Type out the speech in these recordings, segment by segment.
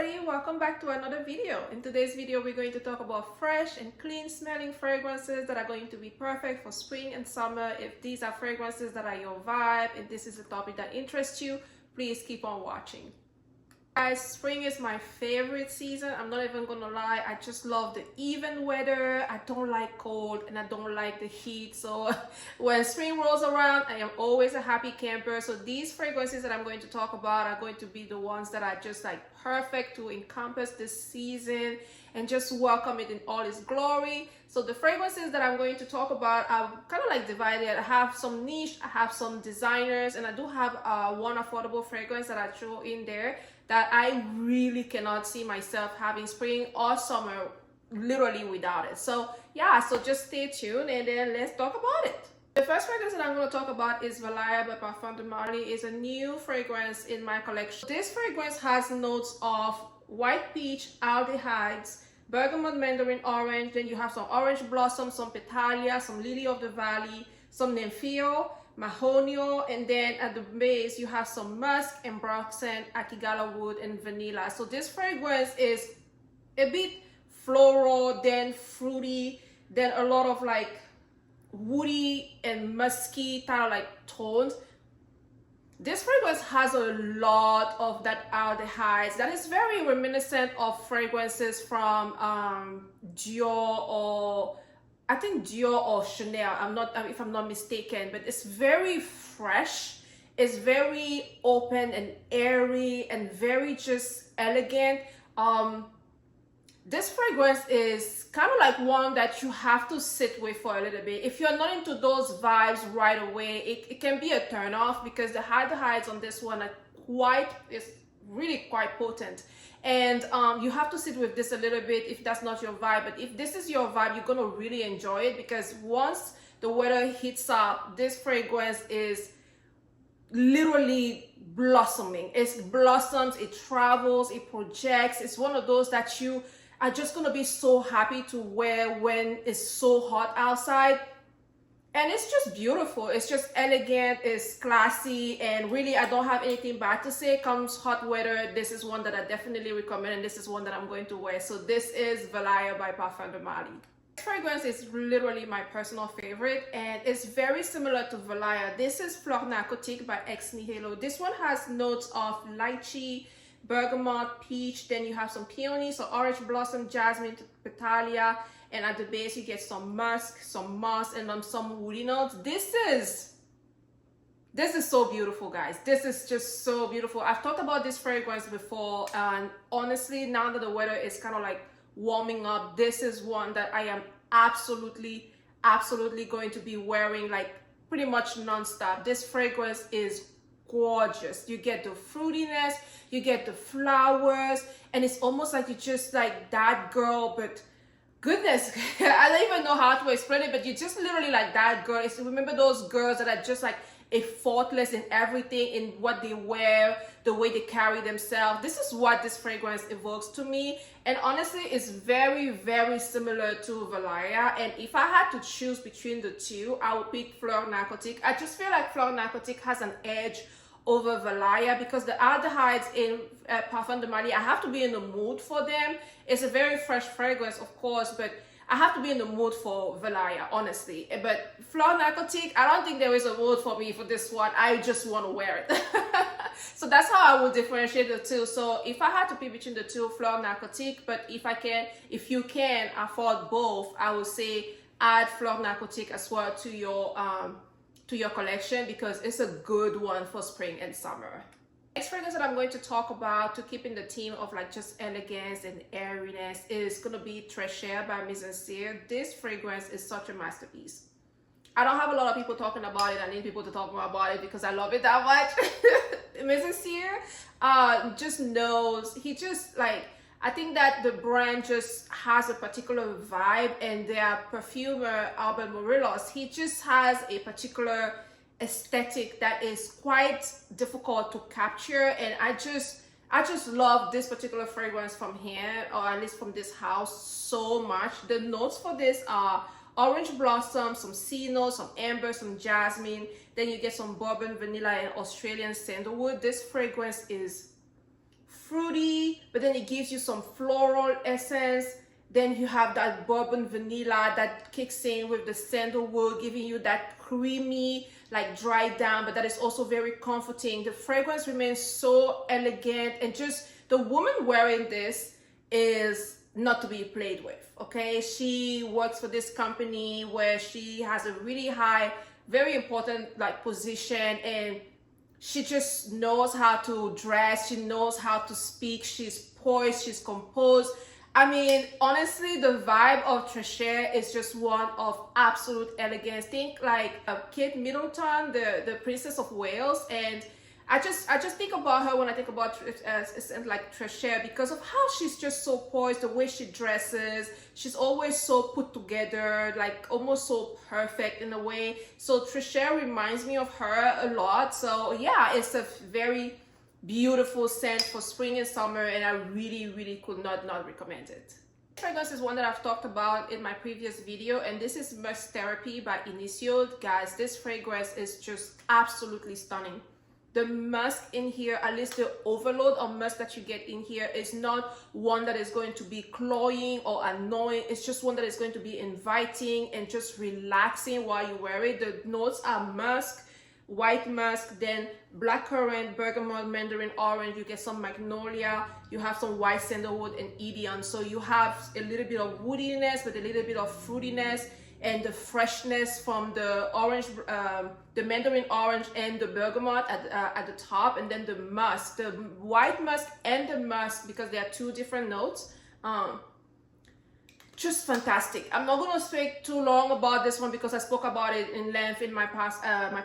everybody, welcome back to another video. In today's video we're going to talk about fresh and clean smelling fragrances that are going to be perfect for spring and summer. If these are fragrances that are your vibe, if this is a topic that interests you, please keep on watching. Guys, spring is my favorite season. I'm not even gonna lie, I just love the even weather. I don't like cold and I don't like the heat, so when spring rolls around I am always a happy camper. So these fragrances that I'm going to talk about are going to be the ones that are just like perfect to encompass this season and just welcome it in all its glory. So the fragrances that I'm going to talk about are kind of like divided. I have some niche, I have some designers, and I do have one affordable fragrance that I throw in there that I really cannot see myself having spring or summer literally without it. So yeah, so just stay tuned and then let's talk about it. The first fragrance that I'm going to talk about is Valaya by Parfums de Marly. It's a new fragrance in my collection. This fragrance has notes of white peach, aldehydes, bergamot, mandarin orange, then you have some orange blossom, some petalia, some lily of the valley, some nymphaeo, mahonio, and then at the base you have some musk, ambroxan, akigala wood, and vanilla. So this fragrance is a bit floral, then fruity, then a lot of like woody and musky kind of like tones. This fragrance has a lot of that aldehydes that is very reminiscent of fragrances from Dior, or I think Dior or Chanel, if I'm not mistaken, but it's very fresh, it's very open and airy and very just elegant. This fragrance is kind of like one that you have to sit with for a little bit. If you're not into those vibes right away, it can be a turn off because the aldehydes on this one are really quite potent. And you have to sit with this a little bit if that's not your vibe. But if this is your vibe, you're gonna really enjoy it, because once the weather heats up, this fragrance is literally blossoming. It blossoms, it travels, it projects. It's one of those that you are just gonna be so happy to wear when it's so hot outside. And it's just beautiful, it's just elegant, it's classy, and really I don't have anything bad to say. Comes hot weather, this is one that I definitely recommend, and this is one that I'm going to wear. So this is Valaya by Parfums de Marly. This fragrance is literally my personal favorite, and it's very similar to Valaya. This is Fleur Narcotique by Ex Nihilo. This one has notes of lychee, bergamot, peach, then you have some peony, so orange blossom, jasmine, petalia, and at the base you get some musk, some moss, and some woody notes. This is so beautiful, guys. This is just so beautiful. I've talked about this fragrance before, and honestly, now that the weather is kind of like warming up, this is one that I am absolutely going to be wearing like pretty much non-stop. This fragrance is gorgeous. You get the fruitiness, you get the flowers, and it's almost like you're just like that girl, but goodness, I don't even know how to explain it, but you're just literally like that girl. Remember those girls that are just like faultless in everything, in what they wear, the way they carry themselves. This is what this fragrance evokes to me, and honestly it's very similar to Valaya. And if I had to choose between the two, I would pick Fleur Narcotique. I just feel like Fleur Narcotique has an edge over Valaya because the aldehydes in Parfums de Marly, I have to be in the mood for them. It's a very fresh fragrance, of course, but I have to be in the mood for Valaya, honestly. But Fleur Narcotique, I don't think there is a mood for me for this one. I just want to wear it. So that's how I will differentiate the two. So if I had to pick between the two, Fleur Narcotique, but if you can afford both, I would say add Fleur Narcotique as well to your collection, because it's a good one for spring and summer. Next fragrance that I'm going to talk about, to keep in the theme of like just elegance and airiness, is going to be Treasure by MTHERAPY. This fragrance is such a masterpiece. I don't have a lot of people talking about it. I need people to talk more about it because I love it that much. MTHERAPY just knows, he just like, I think that the brand just has a particular vibe, and their perfumer, Albert Morelos, he just has a particular aesthetic that is quite difficult to capture, and I just love this particular fragrance from here, or at least from this house, so much. The notes for this are orange blossom, some sea notes, some amber, some jasmine, then you get some bourbon, vanilla, and Australian sandalwood. This fragrance is fruity, but then it gives you some floral essence. Then you have that bourbon vanilla that kicks in with the sandalwood, giving you that creamy, like dried down, but that is also very comforting. The fragrance remains so elegant, and just the woman wearing this is not to be played with, okay? She works for this company where she has a really high, very important like position, and she just knows how to dress, she knows how to speak, she's poised, she's composed. I mean, honestly, the vibe of Treasure is just one of absolute elegance. Think like Kate Middleton, the Princess of Wales, and I just think about her when I think about like Treasure, because of how she's just so poised, the way she dresses. She's always so put together, like almost so perfect in a way. So Treasure reminds me of her a lot. So yeah, it's a very beautiful scent for spring and summer, and I really could not recommend it. This fragrance is one that I've talked about in my previous video, and this is MTHERAPY by Initio. Guys, this fragrance is just absolutely stunning. The musk in here, at least the overload of musk that you get in here, is not one that is going to be cloying or annoying. It's just one that is going to be inviting and just relaxing while you wear it. The notes are musk, white musk, then blackcurrant, bergamot, mandarin orange. You get some magnolia, you have some white sandalwood and Edion. So you have a little bit of woodiness, but a little bit of fruitiness, and the freshness from the orange, the mandarin orange and the bergamot at the top, and then the musk, the white musk and the musk, because they are two different notes. Just fantastic. I'm not going to speak too long about this one because I spoke about it in length in my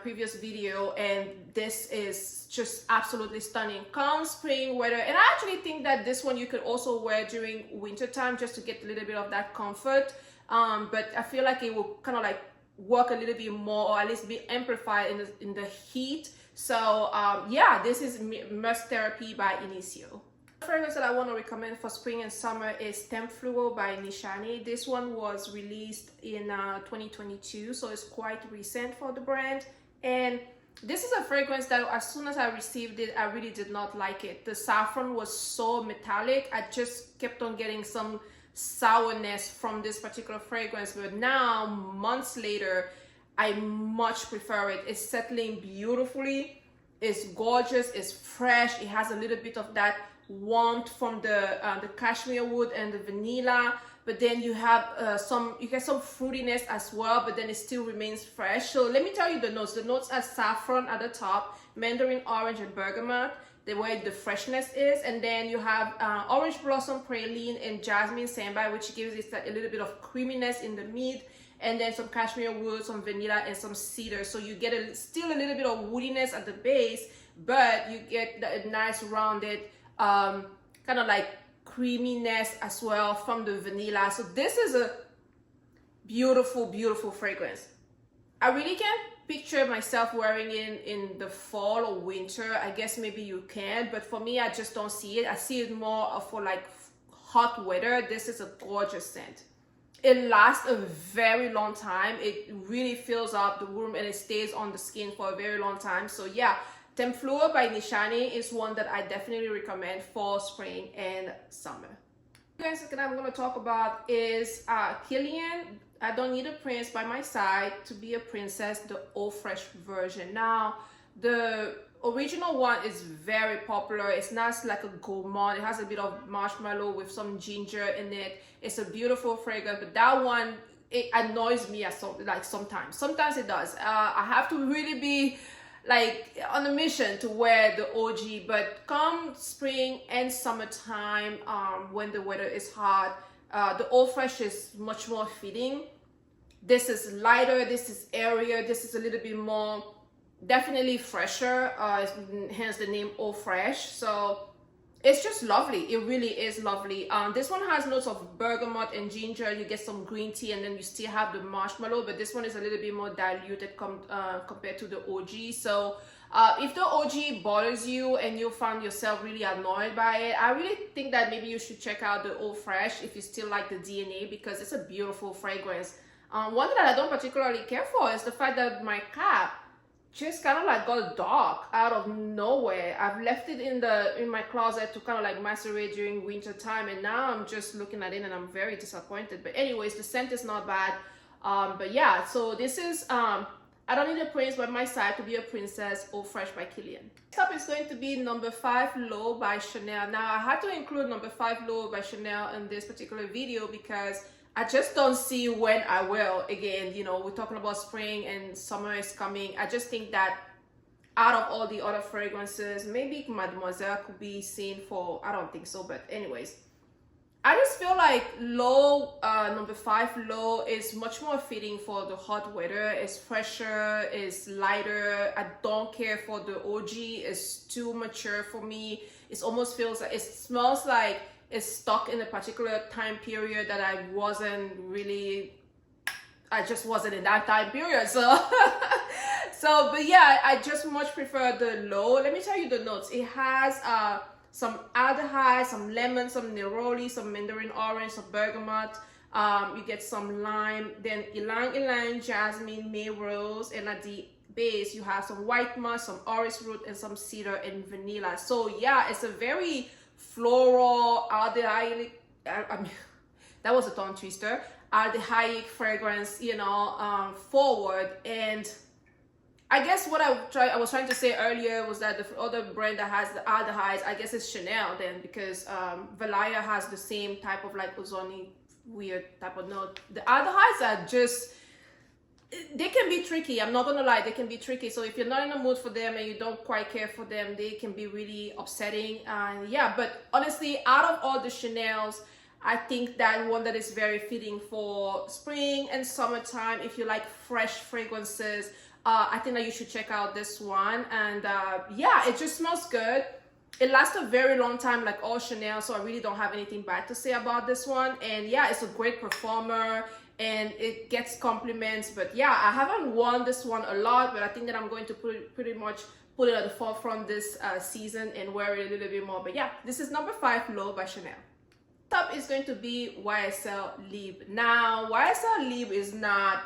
previous video, and this is just absolutely stunning. Come spring weather, and I actually think that this one you could also wear during winter time just to get a little bit of that comfort. But I feel like it will kind of like work a little bit more, or at least be amplified in the heat. So yeah, this is MTHERAPY by Initio. The fragrance that I want to recommend for spring and summer is Temp Fluo by Nishani. This one was released in 2022, so it's quite recent for the brand. And this is a fragrance that as soon as I received it, I really did not like it. The saffron was so metallic. I just kept on getting some sourness from this particular fragrance, but now months later I much prefer it. It's settling beautifully, it's gorgeous, it's fresh, it has a little bit of that warmth from the cashmere wood and the vanilla, but then you have you get some fruitiness as well, but then it still remains fresh. So let me tell you the notes are saffron at the top, mandarin orange and bergamot, the way the freshness is, and then you have orange blossom praline and jasmine sambai, which gives it a little bit of creaminess in the mid, and then some cashmere wood, some vanilla, and some cedar. So you get still a little bit of woodiness at the base, but you get a nice rounded kind of like creaminess as well from the vanilla. So this is a beautiful fragrance. I really can't picture myself wearing it in the fall or winter. I guess maybe you can, but for me, I just don't see it. I see it more for like hot weather. This is a gorgeous scent. It lasts a very long time. It really fills up the room and it stays on the skin for a very long time. So yeah, Temp Fluo by Nishani is one that I definitely recommend for spring and summer. The fragrance that I'm going to talk about is Killian. I Don't Need a Prince by My Side to Be a Princess, the Eau Fraiche version. Now, the original one is very popular. It's not like a gourmand. It has a bit of marshmallow with some ginger in it. It's a beautiful fragrance, but that one, it annoys me sometimes. Sometimes it does. I have to really be like on a mission to wear the OG, but come spring and summertime, when the weather is hot, the Eau Fraiche is much more fitting. This is lighter, this is airier, this is a little bit more, definitely fresher, hence the name Eau Fraiche. So it's just lovely. It really is lovely. This one has notes of bergamot and ginger. You get some green tea, and then you still have the marshmallow, but this one is a little bit more diluted compared to the OG. So if the OG bothers you and you found yourself really annoyed by it, I really think that maybe you should check out the Eau Fraiche if you still like the DNA, because it's a beautiful fragrance. One that I don't particularly care for is the fact that my cap just kind of like got dark out of nowhere. I've left it in my closet to kind of like macerate during winter time, and now I'm just looking at it and I'm very disappointed. But anyways, the scent is not bad. But yeah, so this is I don't need a prince by my side to be a princess, Eau Fresh by Kilian. Next up is going to be number 5 Low by Chanel. Now I had to include number 5 Low by Chanel in this particular video because I just don't see when I will. Again, you know, we're talking about spring and summer is coming. I just think that out of all the other fragrances, maybe Mademoiselle could be seen for, I don't think so, but anyways. I just feel like Low, number 5 Low is much more fitting for the hot weather. It's fresher, it's lighter. I don't care for the OG. It's too mature for me. It almost feels like, it smells like is stuck in a particular time period that I just wasn't in that time period. So but yeah, I just much prefer the Low. Let me tell you the notes. It has some aldehyde, some lemon, some neroli, some mandarin orange, some bergamot. You get some lime, then ylang-ylang, jasmine, may rose, and at the base you have some white musk, some orris root, and some cedar and vanilla. So yeah, it's a very floral, aldehyde, that was a tongue twister, aldehyde fragrance, you know, forward. And I guess what I was trying to say earlier was that the other brand that has the aldehydes, I guess it's Chanel then, because Valaya has the same type of like ozone weird type of note. The aldehydes are just, they can be tricky. I'm not gonna lie, they can be tricky. So if you're not in the mood for them and you don't quite care for them, they can be really upsetting. And yeah, but honestly, out of all the Chanels, I think that one that is very fitting for spring and summertime, if you like fresh fragrances, I think that you should check out this one. And yeah, it just smells good. It lasts a very long time, like all Chanel, so I really don't have anything bad to say about this one. And yeah, it's a great performer and it gets compliments. But yeah, I haven't worn this one a lot, but I think that I'm going to pretty much put it at the forefront this season and wear it a little bit more. But yeah, this is number 5 Low by Chanel. Top is going to be YSL Libre. Now, YSL Libre is not,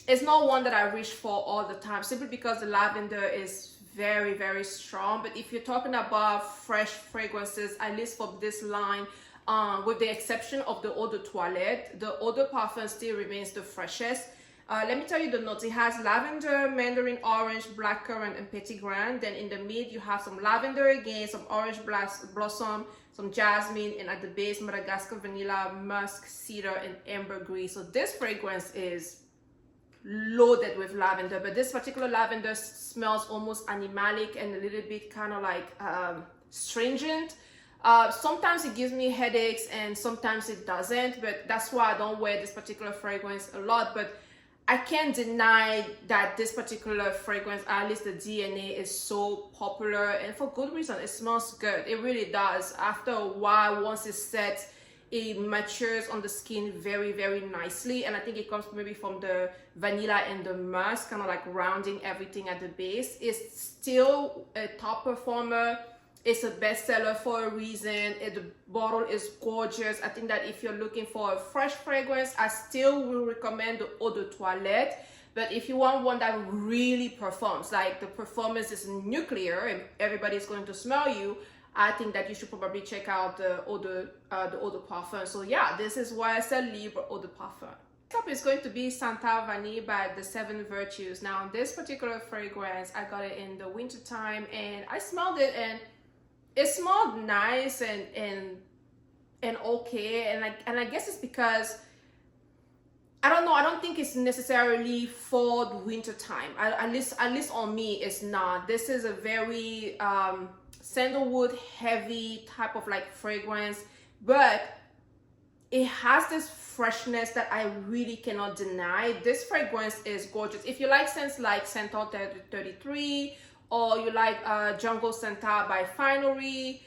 it's not one that I reach for all the time, simply because the lavender is very, very strong. But if you're talking about fresh fragrances, at least for this line, with the exception of the Eau de Toilette, the Eau de Parfum still remains the freshest. Let me tell you the notes. It has lavender, mandarin orange, blackcurrant, and petit grain. Then in the mid, you have some lavender again, some orange blossom, some jasmine, and at the base, Madagascar vanilla, musk, cedar, and ambergris. So this fragrance is loaded with lavender, but this particular lavender smells almost animalic and a little bit kind of like stringent. Sometimes it gives me headaches and sometimes it doesn't, but that's why I don't wear this particular fragrance a lot. But I can't deny that this particular fragrance, at least the DNA, is so popular, and for good reason. It smells good. It really does. After a while, once it's set, it matures on the skin very, very nicely. And I think it comes maybe from the vanilla and the musk, kind of like rounding everything at the base. It's still a top performer. It's a bestseller for a reason. The bottle is gorgeous. I think that if you're looking for a fresh fragrance, I still will recommend the Eau de Toilette. But if you want one that really performs, like the performance is nuclear and everybody's going to smell you, I think that you should probably check out the Eau de Parfum. So yeah, this is YSL Libre Eau de Parfum. Next up is going to be Santal Vanille by the 7 Virtues. Now, this particular fragrance, I got it in the winter time and I smelled it and it smelled nice and okay. And I guess it's because, I don't know, I don't think it's necessarily for the winter time. At least on me, it's not. This is a very sandalwood heavy type of like fragrance, but it has this freshness that I really cannot deny. This fragrance is gorgeous. If you like scents like Santal 33 or you like Jungle Santal by Finery,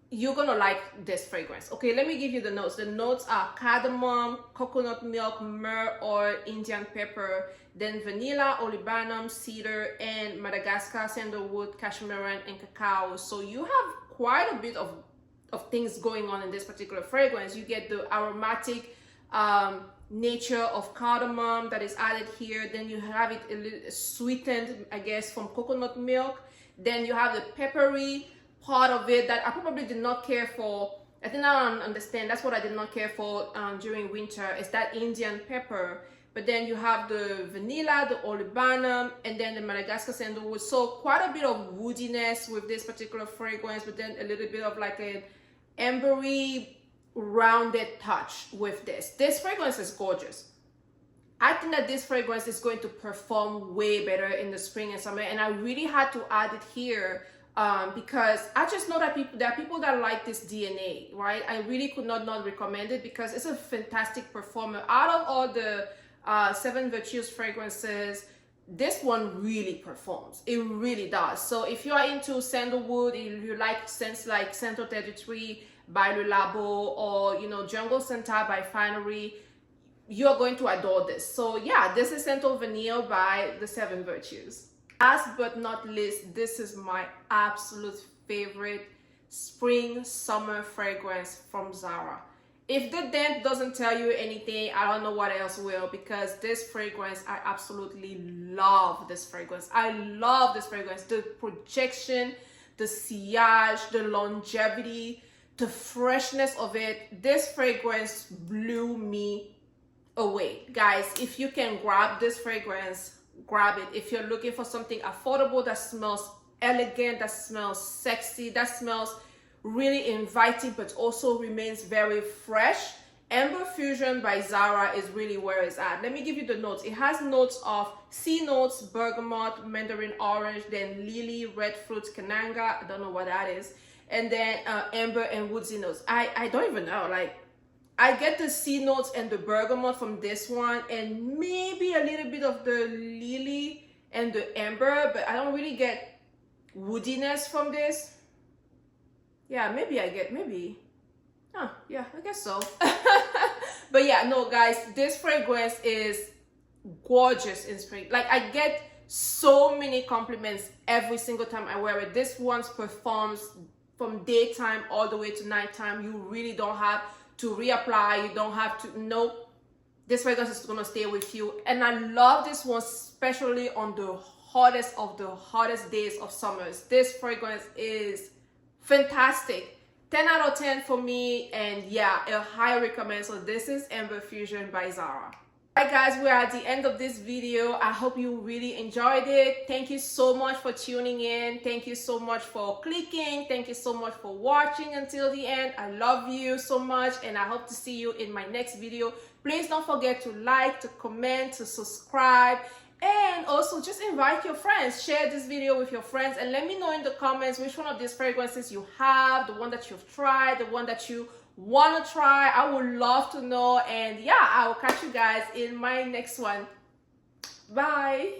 you're gonna like this fragrance. Okay, let me give you the notes. The notes are cardamom, coconut milk, myrrh, or Indian pepper, then vanilla, olibanum, cedar, and Madagascar sandalwood, cashmeran, and cacao. So you have quite a bit of things going on in this particular fragrance. You get the aromatic nature of cardamom that is added here. Then you have it a little sweetened, I guess, from coconut milk. Then you have the peppery part of it that I probably did not care for. I think I don't understand. That's what I did not care for during winter, is that Indian pepper. But then you have the vanilla, the olibanum, and then the Madagascar sandalwood. So quite a bit of woodiness with this particular fragrance, but then a little bit of like an ambery, rounded touch with this. This fragrance is gorgeous. I think that this fragrance is going to perform way better in the spring and summer, and I really had to add it here because I just know that there are people that like this DNA, right? I really could not recommend it because it's a fantastic performer. Out of all the 7 Virtues fragrances, this one really performs. It really does. So if you are into sandalwood, if you like scents like Cento 33 by Le Labo, or you know, Jungle Santa by Finery, you're going to adore this. So yeah, this is Cento Vanille by the 7 Virtues. Last but not least, this is my absolute favorite spring summer fragrance from Zara. If the dent doesn't tell you anything, I don't know what else will, because this fragrance, I absolutely love this fragrance. I love this fragrance. The projection, the sillage, the longevity, the freshness of it. This fragrance blew me away. Guys, if you can grab this fragrance, grab it. If you're looking for something affordable that smells elegant, that smells sexy, that smells really inviting but also remains very fresh, Amber Fusion by Zara is really where it's at. Let me give you the notes. It has notes of sea notes, bergamot, mandarin orange, then lily, red fruits, cananga, I don't know what that is, and then amber and woodsy notes. I don't even know, like, I get the sea notes and the bergamot from this one, and maybe a little bit of the lily and the amber, but I don't really get woodiness from this. Yeah, maybe I get, maybe. Oh, yeah, I guess so. But yeah, no, guys, this fragrance is gorgeous in spring. Like, I get so many compliments every single time I wear it. This one performs from daytime all the way to nighttime. You really don't have to reapply. You don't have to, no. This fragrance is gonna stay with you. And I love this one, especially on the hottest of the hottest days of summers. This fragrance is fantastic. 10 out of 10 for me, and yeah, a high recommend. So this is Amber Fusion by Zara. Alright guys, we're at the end of this video. I hope you really enjoyed it. Thank you so much for tuning in. Thank you so much for clicking. Thank you so much for watching until the end. I love you so much, and I hope to see you in my next video. Please don't forget to like, to comment, to subscribe, and also just invite your friends. Share this video with your friends and let me know in the comments which one of these fragrances you have, the one that you've tried, the one that you want to try. I would love to know. And yeah, I will catch you guys in my next one. Bye.